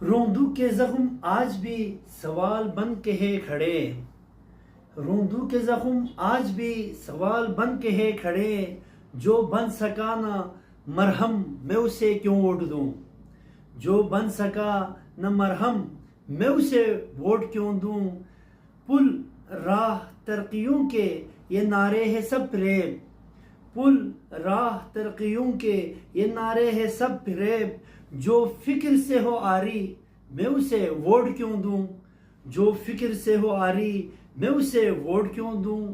روندو کے زخم آج بھی سوال بن کے ہے کھڑے، روندو کے زخم آج بھی سوال بن کے ہے کھڑے، جو بن سکا نہ مرہم میں اسے کیوں ووٹ دوں، جو بن سکا نہ مرہم میں اسے ووٹ کیوں دوں، پل راہ ترقیوں کے یہ نعرے ہے سب فریب، پل راہ ترقیوں کے یہ نعرے ہے سب فریب، جو فکر سے ہو آری میں اسے ووٹ کیوں دوں، جو فکر سے ہو آری میں اسے ووٹ کیوں دوں،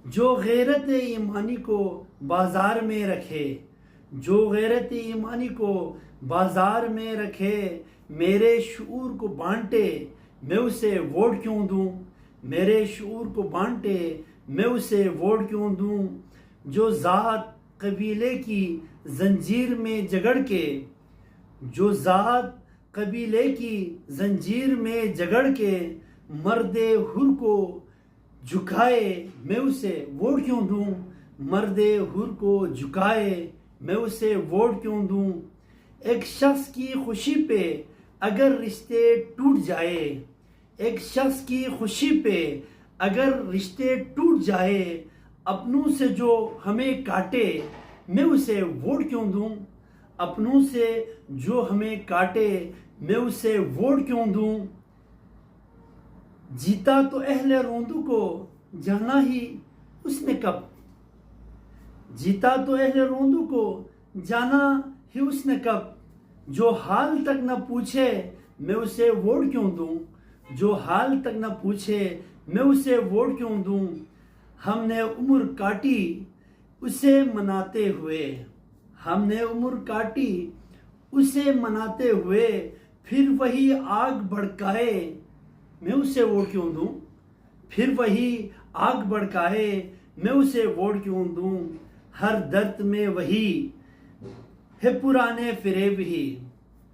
جو غیرت ایمانی کو بازار میں رکھے، جو غیرت ایمانی کو بازار میں رکھے، میرے شعور کو بانٹے میں اسے ووٹ کیوں دوں، میرے شعور کو بانٹے میں اسے ووٹ کیوں دوں، جو ذات قبیلے کی زنجیر میں جگڑ کے، جو ذات قبیلے کی زنجیر میں جگڑ کے مرد حر کو جھکائے میں اسے ووٹ کیوں دوں، مرد حر کو جھکائے میں اسے ووٹ کیوں دوں، ایک شخص کی خوشی پہ اگر رشتے ٹوٹ جائے، ایک شخص کی خوشی پہ اگر رشتے ٹوٹ جائے، اپنوں سے جو ہمیں کاٹے میں اسے ووٹ کیوں دوں، اپنوں سے جو ہمیں کاٹے میں اسے ووٹ کیوں دوں، جیتا تو اہل روندو کو جانا ہی اس نے کب، جیتا تو اہل روندو کو جانا ہی اس نے کب، جو حال تک نہ پوچھے میں اسے ووٹ کیوں دوں، جو حال تک نہ پوچھے میں اسے ووٹ کیوں دوں، ہم نے عمر کاٹی اسے مناتے ہوئے، ہم نے عمر کاٹی اسے مناتے ہوئے، پھر وہی آگ بھڑکائے میں اسے ووٹ کیوں دوں، پھر وہی آگ بھڑکائے میں اسے ووٹ کیوں دوں، ہر درد میں وہی ہے پرانے فریب ہی،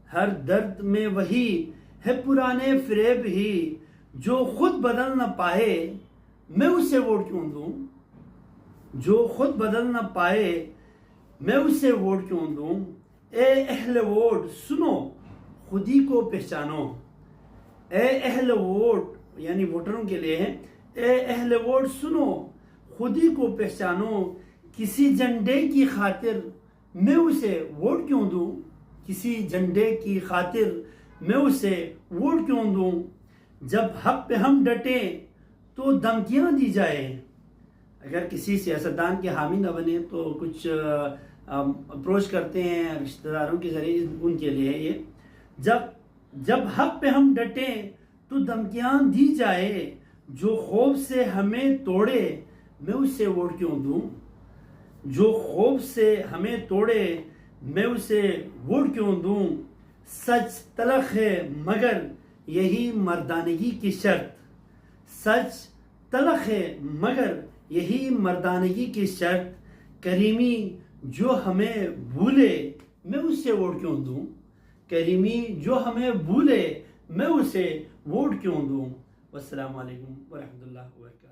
ہر درد میں وہی ہے پرانے فریب ہی، جو خود بدل نہ پائے میں اسے ووٹ کیوں دوں، جو خود بدل نہ پائے میں اسے ووٹ کیوں دوں، اے اہل ووٹ سنو خودی کو پہچانو، اے اہل ووٹ یعنی ووٹروں کے لیے ہے، اے اہل ووٹ سنو خودی کو پہچانو، کسی جھنڈے کی خاطر میں اسے ووٹ کیوں دوں، کسی جھنڈے کی خاطر میں اسے ووٹ کیوں دوں، جب حق پہ ہم ڈٹیں تو دھمکیاں دی جائے، اگر کسی سیاستدان کے حامی نہ بنے تو کچھ اپروچ کرتے ہیں رشتہ داروں کے ذریعے، ان کے لیے یہ جب حق پہ ہم ڈٹیں تو دھمکیاں دی جائے، جو خوف سے ہمیں توڑے میں اسے ووٹ کیوں دوں، جو خوف سے ہمیں توڑے میں اسے ووٹ کیوں دوں، سچ تلخ ہے مگر یہی مردانگی کی شرط، سچ تلخ ہے مگر یہی مردانگی کی شرط، کریمی جو ہمیں بھولے میں اسے ووٹ کیوں دوں، کریمی جو ہمیں بھولے میں اسے ووٹ کیوں دوں۔ والسلام علیکم ورحمۃ اللہ وبرکاتہ۔